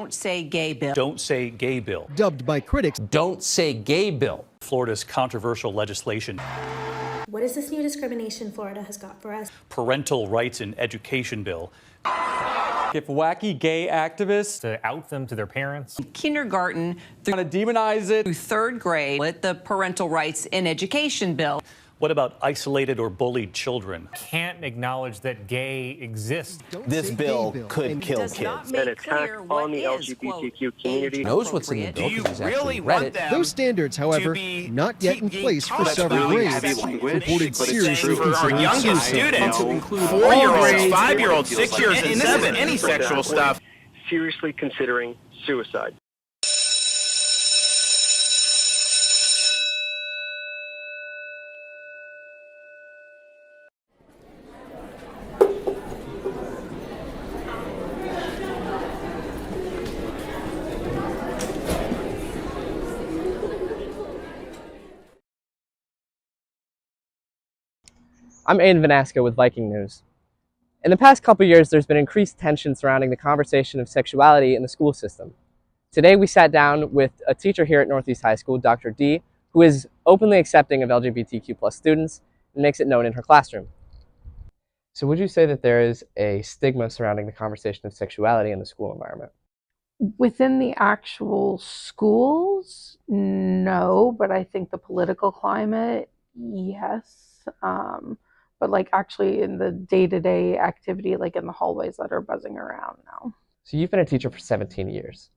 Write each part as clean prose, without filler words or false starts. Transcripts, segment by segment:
Don't Say Gay Bill. Don't Say Gay Bill. Dubbed by critics, Don't Say Gay Bill. Florida's controversial legislation. What is this new discrimination Florida has got for us? Parental Rights in Education Bill. If wacky gay activists to out them to their parents. Kindergarten want to demonize it through third grade with the Parental Rights in Education Bill. What about isolated or bullied children? Can't acknowledge that gay exists. This bill could kill Does kids. not make An attack clear what on the is, LGBTQ quote, community. Knows what's in the bill. Do you because he's really actually read want it. them those standards, however, to not yet in place for several really grades, heavy language, reported but it's seriously true. for our considering youngest suicide. students, 4-year-olds, 5-year-olds, 6-years, and this isn't any sexual stuff. Seriously considering suicide. I'm Aiden Vanasco with Viking News. In the past couple years, there's been increased tension surrounding the conversation of sexuality in the school system. Today, we sat down with a teacher here at Northeast High School, Dr. D, who is openly accepting of LGBTQ+ students and makes it known in her classroom. So would you say that there is a stigma surrounding the conversation of sexuality in the school environment? Within the actual schools, no, but I think the political climate, yes. But like actually in the day-to-day activity, like in the hallways that are buzzing around now. So you've been a teacher for 17 years.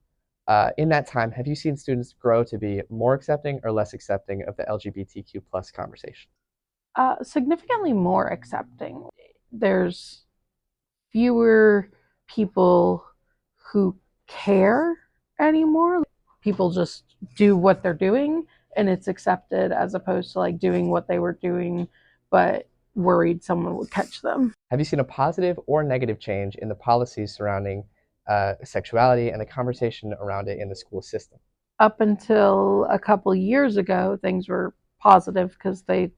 In that time, have you seen students grow to be more accepting or less accepting of the LGBTQ+ conversation? Significantly more accepting. There's fewer people who care anymore. People just do what they're doing and it's accepted, as opposed to like doing what they were doing but worried someone would catch them. Have you seen a positive or negative change in the policies surrounding sexuality and the conversation around it in the school system? Up until a couple years ago, things were positive because they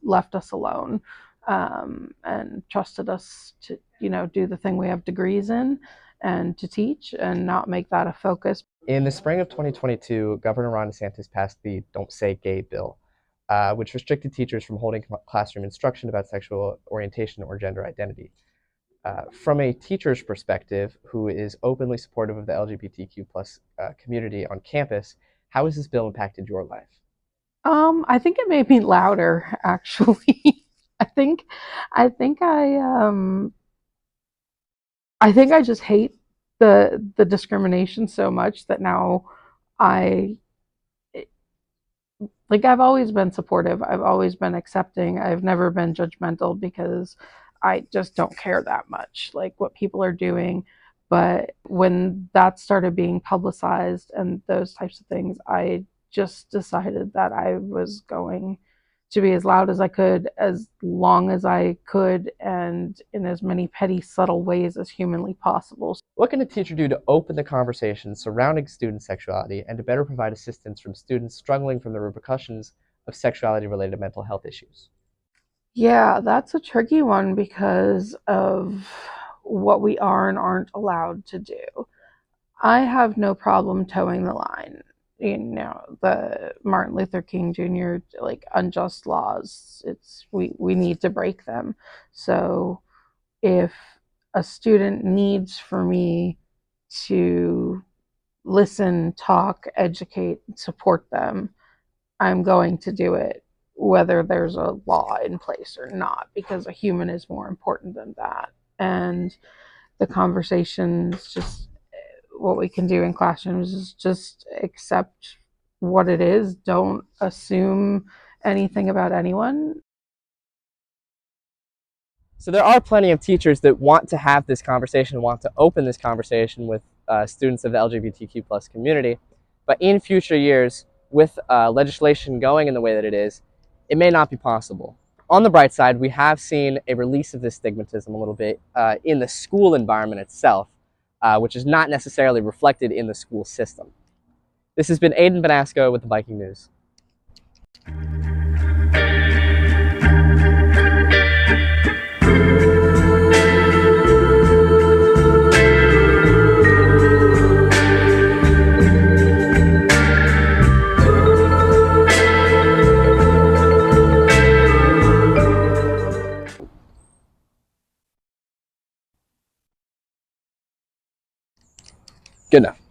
left us alone and trusted us to, do the thing we have degrees in and to teach and not make that a focus. In the spring of 2022, Governor Ron DeSantis passed the Don't Say Gay bill, which restricted teachers from holding classroom instruction about sexual orientation or gender identity. From a teacher's perspective, who is openly supportive of the LGBTQ+ community on campus, how has this bill impacted your life? I think it made me louder, actually. I think I just hate the discrimination so much that now I've always been supportive. I've always been accepting. I've never been judgmental because I just don't care that much, like what people are doing. But when that started being publicized and those types of things, I just decided that I was going to be as loud as I could, as long as I could, and in as many petty, subtle ways as humanly possible. What can a teacher do to open the conversation surrounding student sexuality and to better provide assistance from students struggling from the repercussions of sexuality-related mental health issues? Yeah, that's a tricky one because of what we are and aren't allowed to do. I have no problem towing the line. The Martin Luther King Jr. Unjust laws, we need to break them. So if a student needs for me to listen, talk, educate, support them, I'm going to do it, whether there's a law in place or not, because a human is more important than that. And the conversations, just what we can do in classrooms, is just accept what it is. Don't assume anything about anyone. So there are plenty of teachers that want to have this conversation, want to open this conversation with students of the LGBTQ+ community. But in future years, with legislation going in the way that it is, it may not be possible. On the bright side, we have seen a release of this stigmatism a little bit in the school environment itself, which is not necessarily reflected in the school system. This has been Aiden Vanasco with the Viking News. Good enough.